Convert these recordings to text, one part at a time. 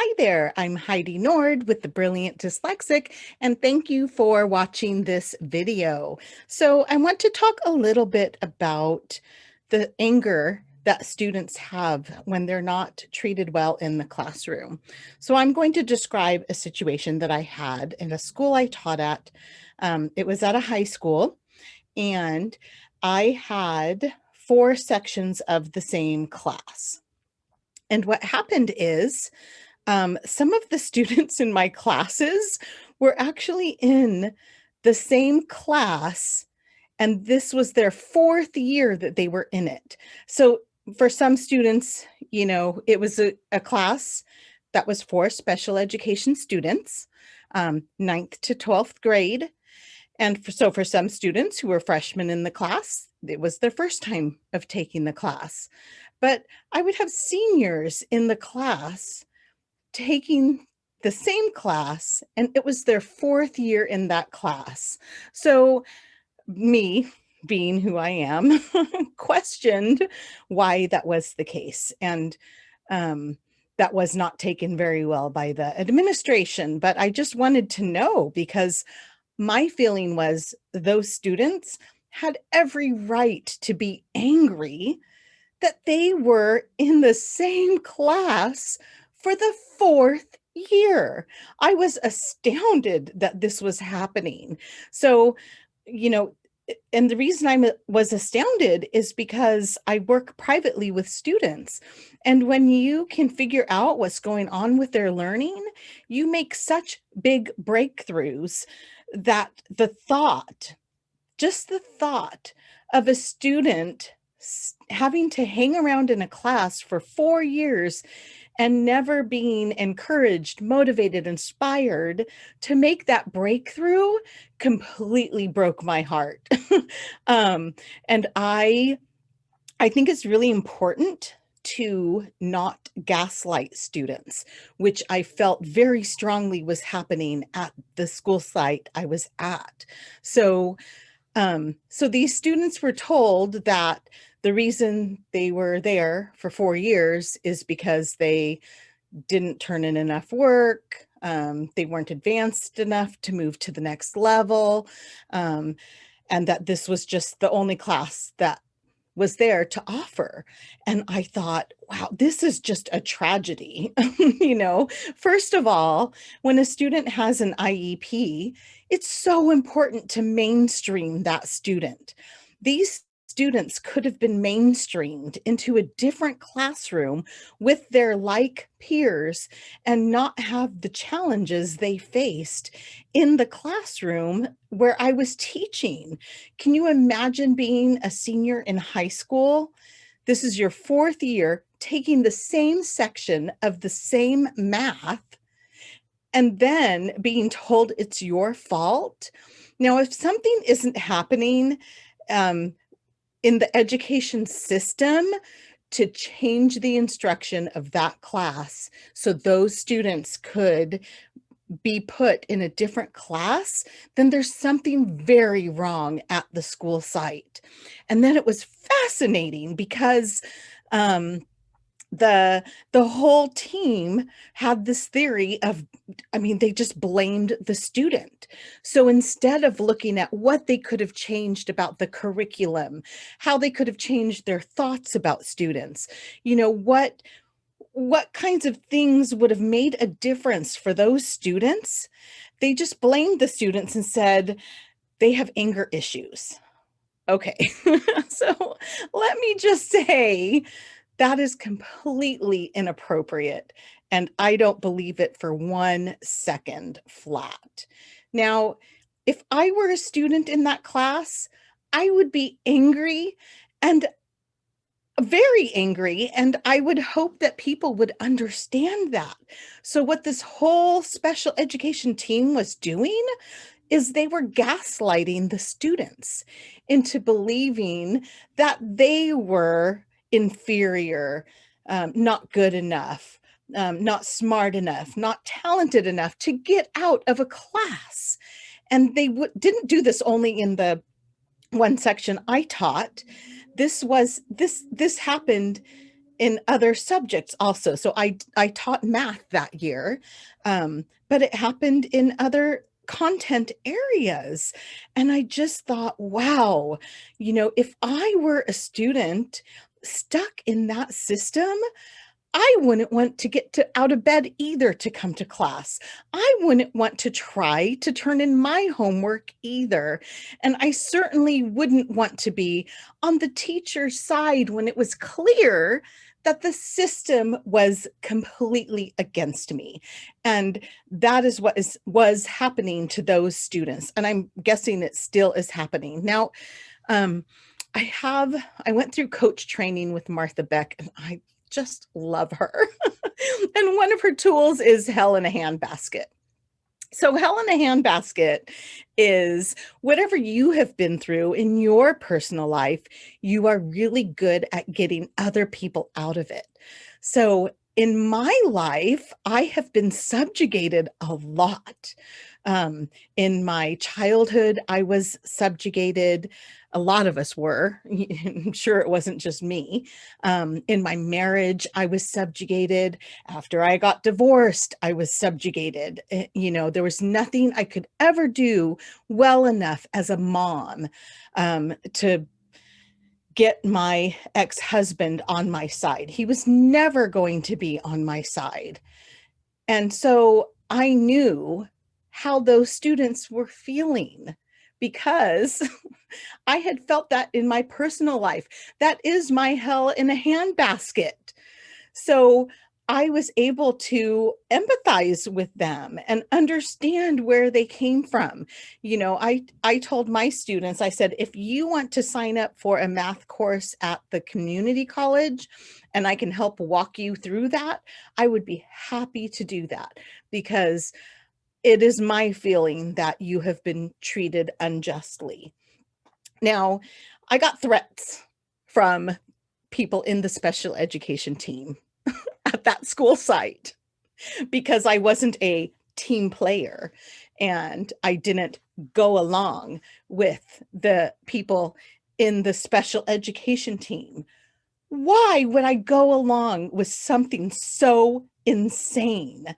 Hi there, I'm Heidi Nord with the Brilliant Dyslexic, and thank you for watching this video. So I want to talk a little bit about the anger that students have when they're not treated well in the classroom. So I'm going to describe a situation that I had in a school I taught at. It was at a high school, and I had 4 sections of the same class. And what happened is some of the students in my classes were actually in the same class, and this was their 4th year that they were in it. So for some students, it was a class that was for special education students, 9th to 12th grade. And so for some students who were freshmen in the class, it was their first time of taking the class. But I would have seniors in the class taking the same class, and it was their 4th year in that class. So me, being who I am, questioned why that was the case. And that was not taken very well by the administration. But I just wanted to know, because my feeling was those students had every right to be angry that they were in the same class for the 4th year. I was astounded that this was happening. So, you know, and the reason I was astounded is because I work privately with students. And when you can figure out what's going on with their learning, you make such big breakthroughs that just the thought of a student having to hang around in a class for 4 years and never being encouraged, motivated, inspired to make that breakthrough completely broke my heart. And I think it's really important to not gaslight students, which I felt very strongly was happening at the school site I was at. So these students were told that the reason they were there for 4 years is because they didn't turn in enough work. They weren't advanced enough to move to the next level. Um, and that this was just the only class that was there to offer. And I thought, wow, this is just a tragedy. First of all, when a student has an IEP, it's so important to mainstream that student. These students could have been mainstreamed into a different classroom with their like peers and not have the challenges they faced in the classroom where I was teaching. Can you imagine being a senior in high school? This is your 4th year, taking the same section of the same math, and then being told it's your fault. Now, if something isn't happening um, in the education system to change the instruction of that class so those students could be put in a different class, then there's something very wrong at the school site. And then it was fascinating because um, the the whole team had this theory of, I mean, they just blamed the student. So instead of looking at what they could have changed about the curriculum, how they could have changed their thoughts about students, what kinds of things would have made a difference for those students, they just blamed the students and said they have anger issues. Okay. So let me just say that is completely inappropriate. And I don't believe it for 1 second flat. Now, if I were a student in that class, I would be angry, and very angry, and I would hope that people would understand that. So what this whole special education team was doing is they were gaslighting the students into believing that they were inferior, not good enough, not smart enough, not talented enough to get out of a class. And they didn't do this only in the one section I taught. This happened in other subjects also. So I taught math that year, but it happened in other content areas. And I just thought, wow, if I were a student stuck in that system, I wouldn't want to get out of bed either to come to class. I wouldn't want to try to turn in my homework either. And I certainly wouldn't want to be on the teacher's side when it was clear that the system was completely against me. And that is what was happening to those students. And I'm guessing it still is happening. Now, um, I went through coach training with Martha Beck, and I just love her. And one of her tools is hell in a handbasket. So hell in a handbasket is whatever you have been through in your personal life, you are really good at getting other people out of it. So in my life, I have been subjugated a lot. In my childhood, I was subjugated. A lot of us were. I'm sure it wasn't just me. In my marriage, I was subjugated. After I got divorced, I was subjugated. There was nothing I could ever do well enough as a mom to get my ex-husband on my side. He was never going to be on my side. And so I knew how those students were feeling because I had felt that in my personal life. That is my hell in a handbasket. So I was able to empathize with them and understand where they came from. I told my students, I said, if you want to sign up for a math course at the community college and I can help walk you through that, I would be happy to do that, because it is my feeling that you have been treated unjustly. Now, I got threats from people in the special education team at that school site because I wasn't a team player and I didn't go along with the people in the special education team. Why would I go along with something so insane?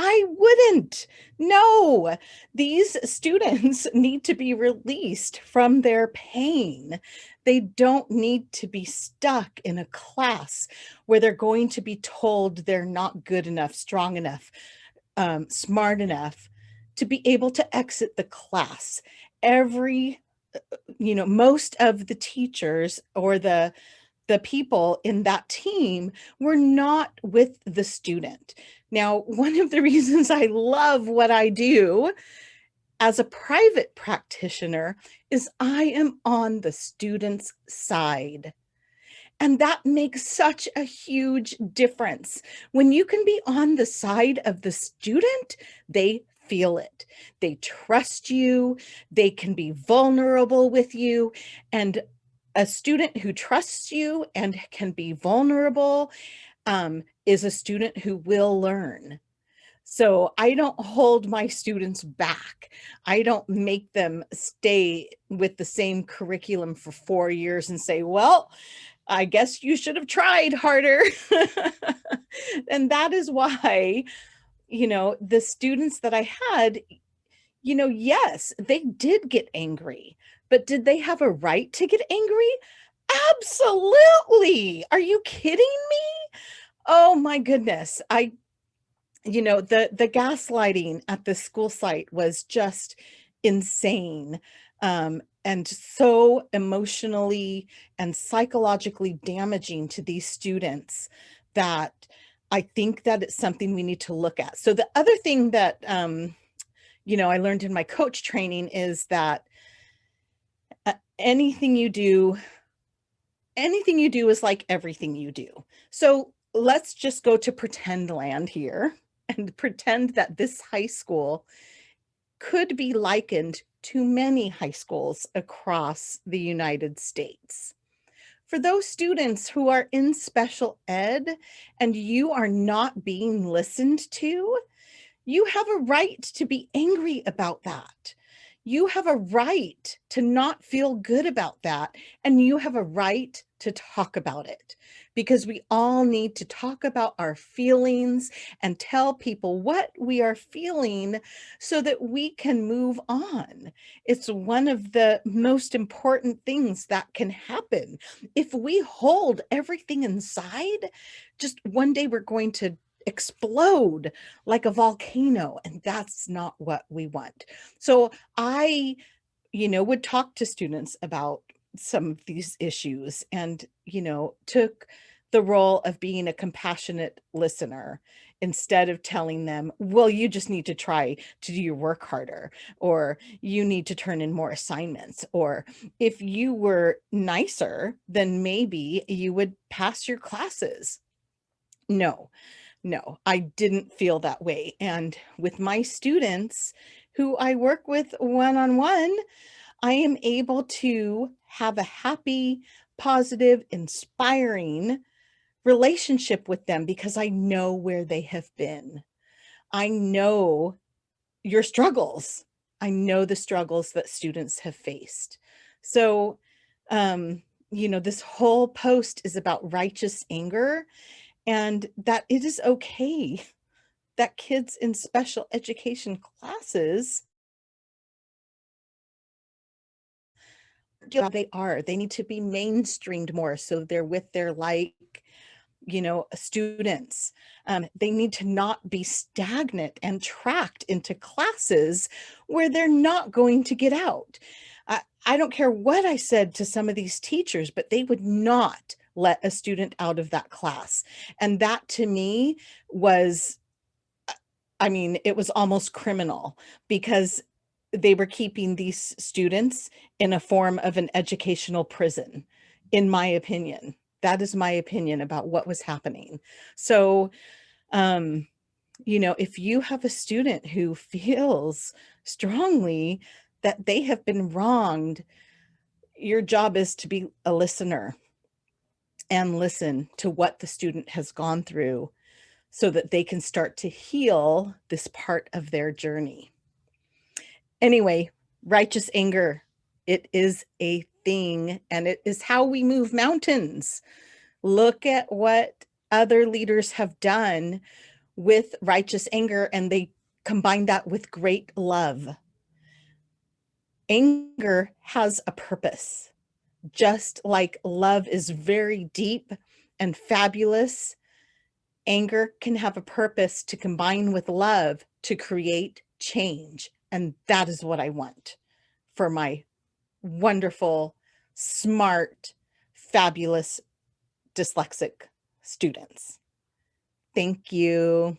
I wouldn't. No, these students need to be released from their pain. They don't need to be stuck in a class where they're going to be told they're not good enough, strong enough, smart enough to be able to exit the class. Most of the teachers or the people in that team were not with the student. Now, one of the reasons I love what I do as a private practitioner is I am on the student's side. And that makes such a huge difference. When you can be on the side of the student, they feel it. They trust you. They can be vulnerable with you. And a student who trusts you and can be vulnerable is a student who will learn. So I don't hold my students back. I don't make them stay with the same curriculum for 4 years and say, well, I guess you should have tried harder. And that is why, the students that I had, yes, they did get angry, but did they have a right to get angry? Absolutely. Are you kidding me? Oh my goodness. The gaslighting at the school site was just insane. And so emotionally and psychologically damaging to these students that I think that it's something we need to look at. So the other thing that, I learned in my coach training is that anything you do is like everything you do. So let's just go to pretend land here and pretend that this high school could be likened to many high schools across the United States. For those students who are in special ed and you are not being listened to, you have a right to be angry about that. You have a right to not feel good about that, and you have a right to talk about it, because we all need to talk about our feelings and tell people what we are feeling so that we can move on. It's one of the most important things that can happen. If we hold everything inside, just one day we're going to explode like a volcano, and that's not what we want. So I, would talk to students about some of these issues and, took the role of being a compassionate listener instead of telling them, well, you just need to try to do your work harder, or you need to turn in more assignments, or if you were nicer, then maybe you would pass your classes. No, no, I didn't feel that way. And with my students who I work with one-on-one, I am able to have a happy, positive, inspiring relationship with them because I know where they have been. I know your struggles. I know the struggles that students have faced. So, this whole post is about righteous anger, and that it is okay that kids in special education classes, they need to be mainstreamed more so they're with their students. They need to not be stagnant and tracked into classes where they're not going to get out. I don't care what I said to some of these teachers, but they would not let a student out of that class. And that to me was, it was almost criminal, because they were keeping these students in a form of an educational prison, in my opinion. That is my opinion about what was happening. So, um, if you have a student who feels strongly that they have been wronged, your job is to be a listener and listen to what the student has gone through so that they can start to heal this part of their journey. Anyway, righteous anger, it is a thing, and it is how we move mountains. Look at what other leaders have done with righteous anger, and they combine that with great love. Anger has a purpose, just like love is very deep and fabulous. Anger can have a purpose to combine with love to create change. And that is what I want for my wonderful, smart, fabulous dyslexic students. Thank you.